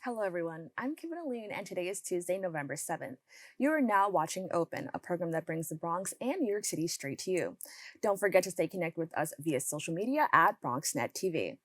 Hello, everyone. I'm Kibin Alleyne, and today is Tuesday, November 7th. You are now watching Open, a program that brings the Bronx and New York City straight to you. Don't forget to stay connected with us via social media at BronxNet TV.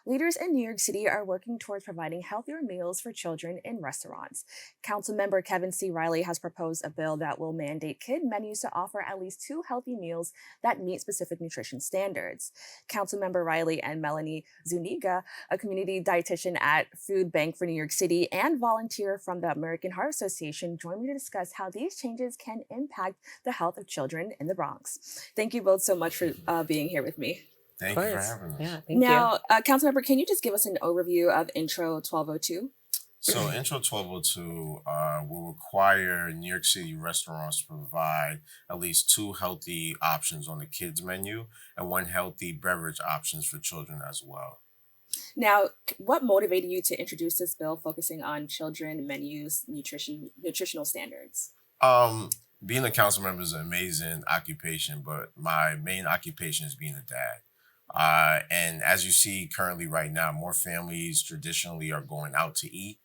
Leaders in New York City are working towards providing healthier meals for children in restaurants. Councilmember Kevin C. Riley has proposed a bill that will mandate kid menus to offer at least two healthy meals that meet specific nutrition standards. Councilmember Riley and Melanie Zuniga, a community dietitian at Food Bank for New York City and volunteer from the American Heart Association, joined me to discuss how these changes can impact the health of children in the Bronx. Thank you both so much for being here with me. Thank you for having us. Yeah, thank you. Now, Councilmember, can you just give us an overview of Intro 1202? So, Intro 1202 will require New York City restaurants to provide at least two healthy options on the kids menu and one healthy beverage options for children as well. Now, what motivated you to introduce this bill focusing on children, menus, nutritional standards? Um, Being a council member is an amazing occupation, but my main occupation is being a dad. And as you see currently right now, more families traditionally are going out to eat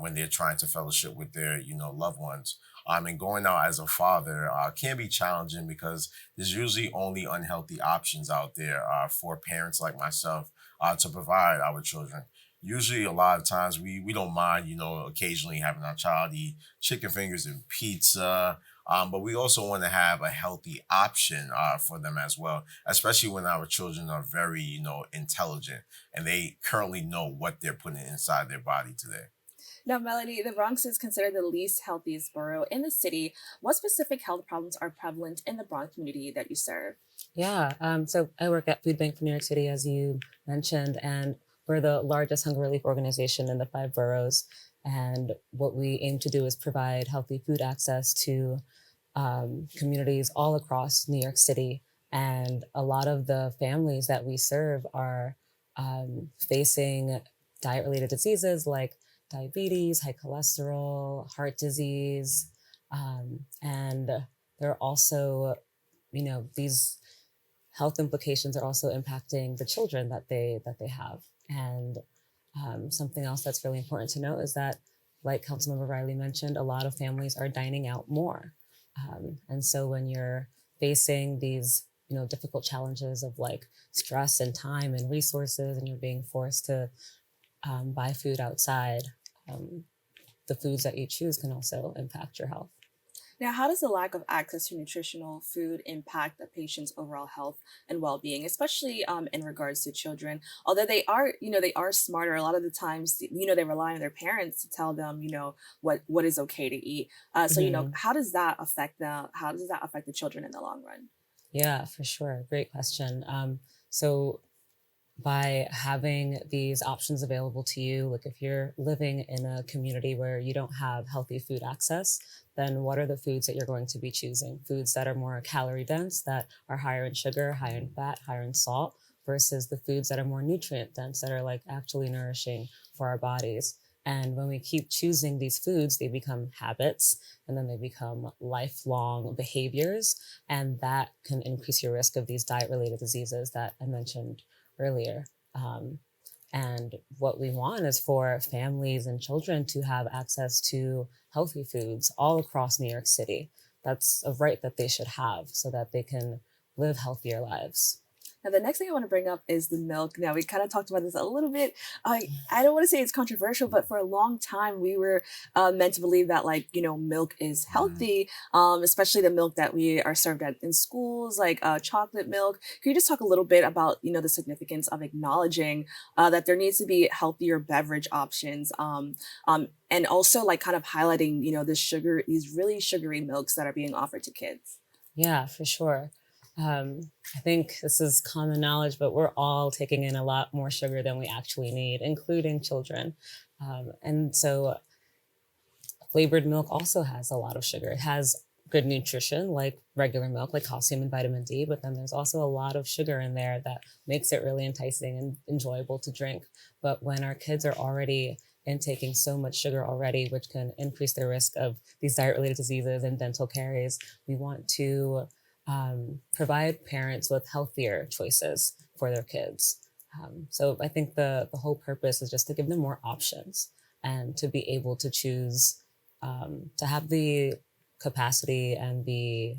when they're trying to fellowship with their, loved ones. And going out as a father can be challenging because there's usually only unhealthy options out there for parents like myself to provide our children. Usually, a lot of times we don't mind, occasionally having our child eat chicken fingers and pizza, but we also want to have a healthy option for them as well, especially when our children are very, intelligent and they currently know what they're putting inside their body today. Now, Melanie, the Bronx is considered the least healthiest borough in the city. What specific health problems are prevalent in the Bronx community that you serve? Yeah, so I work at Food Bank for New York City, as you mentioned, and we're the largest hunger relief organization in the five boroughs. And what we aim to do is provide healthy food access to communities all across New York City. And a lot of the families that we serve are facing diet-related diseases like diabetes, high cholesterol, heart disease, and they're also, these health implications are also impacting the children that they have. And something else that's really important to note is that, like Councilmember Riley mentioned, a lot of families are dining out more. And so when you're facing these, difficult challenges of like stress and time and resources, and you're being forced to buy food outside, the foods that you choose can also impact your health. Now, how does the lack of access to nutritional food impact a patient's overall health and well-being, especially in regards to children? Although they are smarter, a lot of the times, they rely on their parents to tell them, what is okay to eat. How does that affect the children in the long run? Yeah, for sure. Great question. So by having these options available to you, like if you're living in a community where you don't have healthy food access, then what are the foods that you're going to be choosing? Foods that are more calorie dense, that are higher in sugar, higher in fat, higher in salt, versus the foods that are more nutrient dense, that are like actually nourishing for our bodies. And when we keep choosing these foods, they become habits and then they become lifelong behaviors. And that can increase your risk of these diet related diseases that I mentioned earlier. And what we want is for families and children to have access to healthy foods all across New York City. That's a right that they should have so that they can live healthier lives. Now, the next thing I want to bring up is the milk. Now, we kind of talked about this a little bit. I don't want to say it's controversial, but for a long time, we were meant to believe that, milk is healthy, especially the milk that we are served at in schools, like chocolate milk. Can you just talk a little bit about, the significance of acknowledging that there needs to be healthier beverage options, and also, kind of highlighting, these really sugary milks that are being offered to kids? Yeah, for sure. I think this is common knowledge, but we're all taking in a lot more sugar than we actually need, including children. And so flavored milk also has a lot of sugar. It has good nutrition like regular milk, like calcium and vitamin D, but then there's also a lot of sugar in there that makes it really enticing and enjoyable to drink. But when our kids are already intaking so much sugar already, which can increase their risk of these diet-related diseases and dental caries, we want to provide parents with healthier choices for their kids. So I think the whole purpose is just to give them more options. and to be able to choose, to have the capacity and the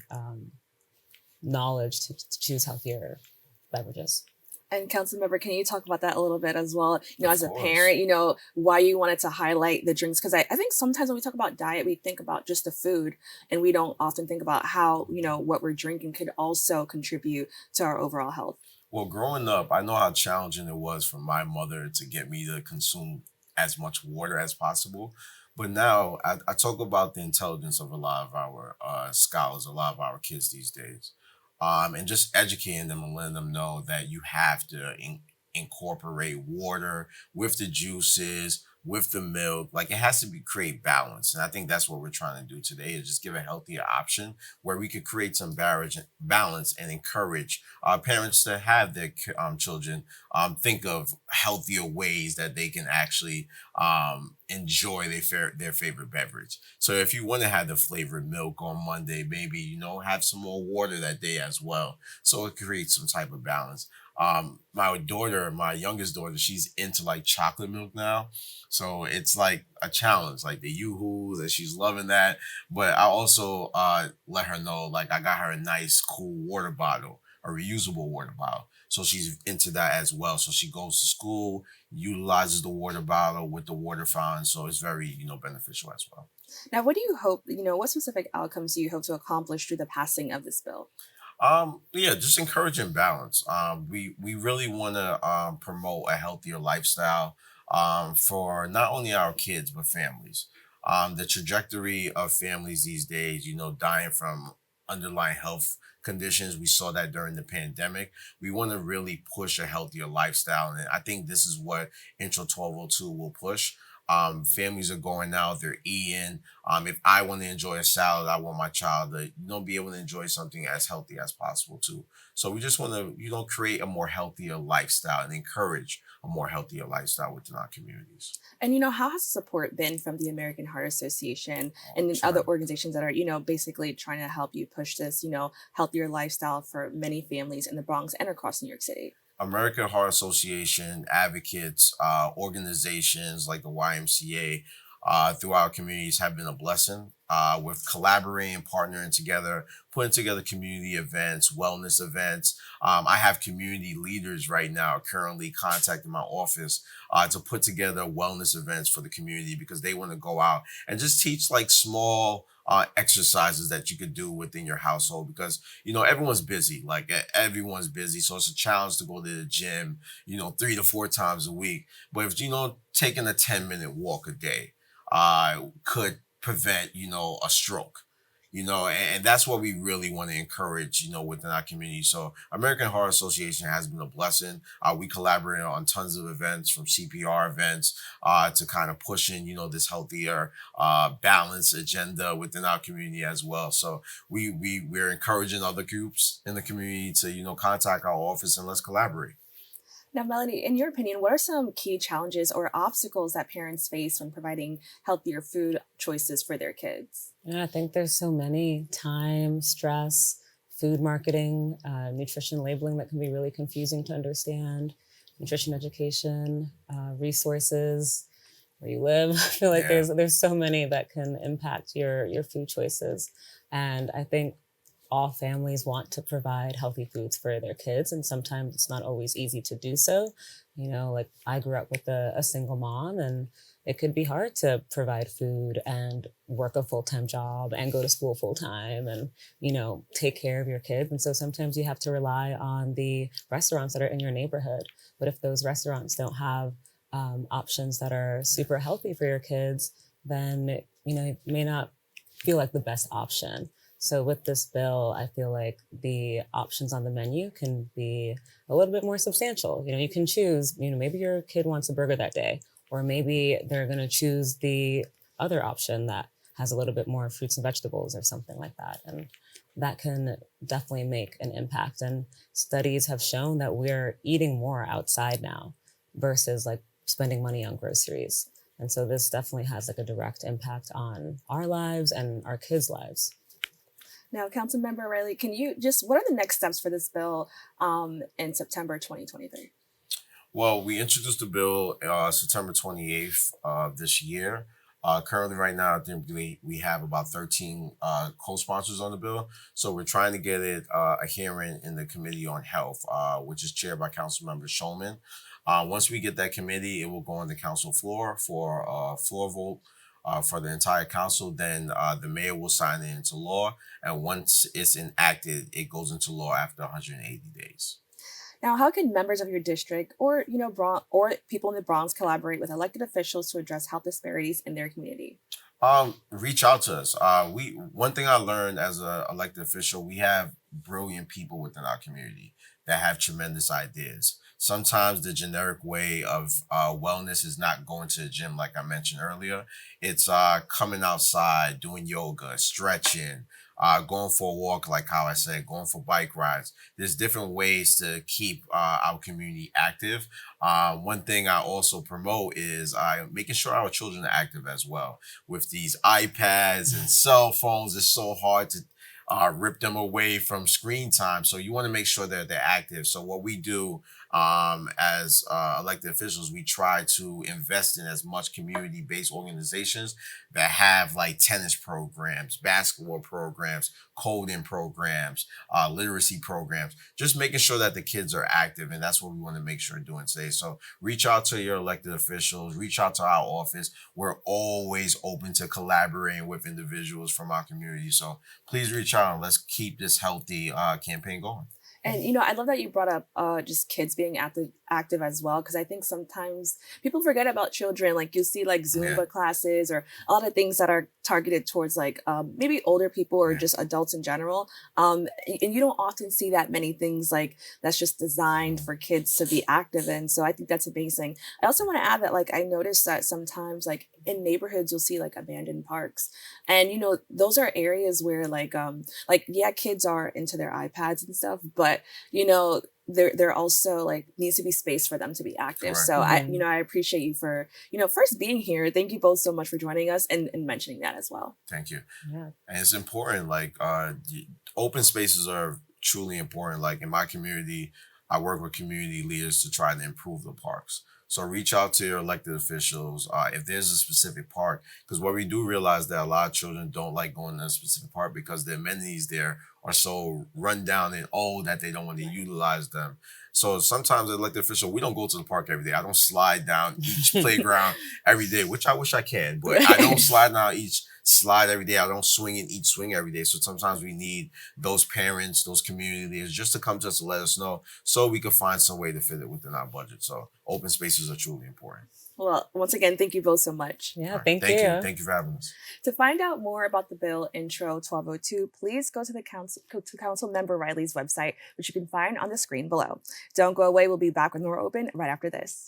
knowledge to choose healthier beverages. And council member, can you talk about that a little bit as well? Of As a course. parent, why you wanted to highlight the drinks? Because I think sometimes when we talk about diet, we think about just the food and we don't often think about how, what we're drinking could also contribute to our overall health. Well, growing up, I know how challenging it was for my mother to get me to consume as much water as possible. But now I talk about the intelligence of a lot of our scholars, a lot of our kids these days, and just educating them and letting them know that you have to incorporate water with the juices, with the milk. Like it has to be create balance, and I think that's what we're trying to do today is just give a healthier option where we could create some balance and encourage parents to have their children think of healthier ways that they can actually enjoy their favorite beverage. So if you want to have the flavored milk on Monday, maybe have some more water that day as well. So it creates some type of balance. My youngest daughter, she's into like chocolate milk now, so it's like a challenge, like the yoo-hoo that she's loving that. But I also let her know, like I got her a nice cool water bottle, a reusable water bottle. So she's into that as well. So she goes to school, utilizes the water bottle with the water fountain. So it's very, beneficial as well. Now, what do you hope, what specific outcomes do you hope to accomplish through the passing of this bill? Yeah, just encouraging balance. We really want to promote a healthier lifestyle for not only our kids but families. The trajectory of families these days, dying from underlying health conditions, we saw that during the pandemic. We want to really push a healthier lifestyle, and I think this is what Intro 1202 will push. Families are going out, they're eating. If I want to enjoy a salad, I want my child to, be able to enjoy something as healthy as possible too. So we just want to, create a more healthier lifestyle and encourage a more healthier lifestyle within our communities. And how has the support been from the American Heart Association Oh, and then other tremendous. organizations that are, basically trying to help you push this, healthier lifestyle for many families in the Bronx and across New York City? American Heart Association advocates, organizations like the YMCA through our communities have been a blessing. With collaborating, partnering together, putting together community events, wellness events. I have community leaders right now currently contacting my office to put together wellness events for the community because they want to go out and just teach like small exercises that you could do within your household because everyone's busy, like everyone's busy, so it's a challenge to go to the gym 3 to 4 times a week. But if taking a 10-minute walk a day could prevent a stroke, and that's what we really want to encourage within our community. So American Heart Association has been a blessing. We collaborate on tons of events, from CPR events to kind of pushing this healthier balance agenda within our community as well. So we're encouraging other groups in the community to contact our office and let's collaborate. Now, Melanie, in your opinion, what are some key challenges or obstacles that parents face when providing healthier food choices for their kids? Yeah, I think there's so many: time, stress, food marketing, nutrition labeling that can be really confusing to understand, nutrition education, resources, where you live. I feel like Yeah. there's so many that can impact your food choices. And I think all families want to provide healthy foods for their kids, and sometimes it's not always easy to do so. Like I grew up with a single mom, and it could be hard to provide food and work a full-time job and go to school full-time and, take care of your kids. And so sometimes you have to rely on the restaurants that are in your neighborhood. But if those restaurants don't have options that are super healthy for your kids, then, it may not feel like the best option. So with this bill, I feel like the options on the menu can be a little bit more substantial. You can choose, maybe your kid wants a burger that day, or maybe they're going to choose the other option that has a little bit more fruits and vegetables or something like that. And that can definitely make an impact. And studies have shown that we're eating more outside now versus like spending money on groceries. And so this definitely has like a direct impact on our lives and our kids' lives. Now, Councilmember Riley, what are the next steps for this bill in September 2023? Well, we introduced the bill September 28th of this year. Currently, right now, I think we have about 13 co-sponsors on the bill. So we're trying to get it a hearing in the Committee on Health, which is chaired by Councilmember Shulman. Once we get that committee, it will go on the council floor for a floor vote for the entire council. Then the mayor will sign it into law. And once it's enacted, it goes into law after 180 days. Now, how can members of your district or or people in the Bronx collaborate with elected officials to address health disparities in their community? Reach out to us. We One thing I learned as a elected official, we have brilliant people within our community that have tremendous ideas. Sometimes the generic way of wellness is not going to the gym, like I mentioned earlier. It's coming outside, doing yoga, stretching, going for a walk, like how I said, going for bike rides. There's different ways to keep our community active. One thing I also promote is making sure our children are active as well. With these iPads and cell phones, it's so hard to rip them away from screen time. So you want to make sure that they're active. So what we do as elected officials, we try to invest in as much community-based organizations that have like tennis programs, basketball programs, coding programs, literacy programs, just making sure that the kids are active. And that's what we want to make sure doing today. So reach out to your elected officials, reach out to our office. We're always open to collaborating with individuals from our community. So please reach out and let's keep this healthy campaign going. And I love that you brought up just kids being active as well, because I think sometimes people forget about children. Like you see like Zumba Yeah. classes or a lot of things that are targeted towards like maybe older people or Yeah. just adults in general. And you don't often see that many things like that's just designed for kids to be active in. So I think that's amazing. I also want to add that like I noticed that sometimes like in neighborhoods you'll see like abandoned parks, and those are areas where like yeah, kids are into their iPads and stuff, but there also like needs to be space for them to be active. Correct. So I Mhm. I appreciate you for first being here. Thank you both so much for joining us and mentioning that as well. Thank you. Yeah. And it's important, like open spaces are truly important. Like in my community, I work with community leaders to try to improve the parks. So reach out to your elected officials if there's a specific park, because what we do realize that a lot of children don't like going to a specific park because the amenities there are so run down and old that they don't want to utilize them. So sometimes the elected official, we don't go to the park every day. I don't slide down each playground every day, which I wish I can, but I don't slide down each slide every day. I don't swing in each swing every day. So sometimes we need those parents, those community leaders just to come to us to let us know so we can find some way to fit it within our budget. So open spaces are truly important. Well, once again, thank you both so much. Yeah, All right. thank Thank you. you. Thank you for having us. To find out more about the bill intro 1202, please go to Council Member Riley's website, which you can find on the screen below. Don't go away. We'll be back with more open right after this.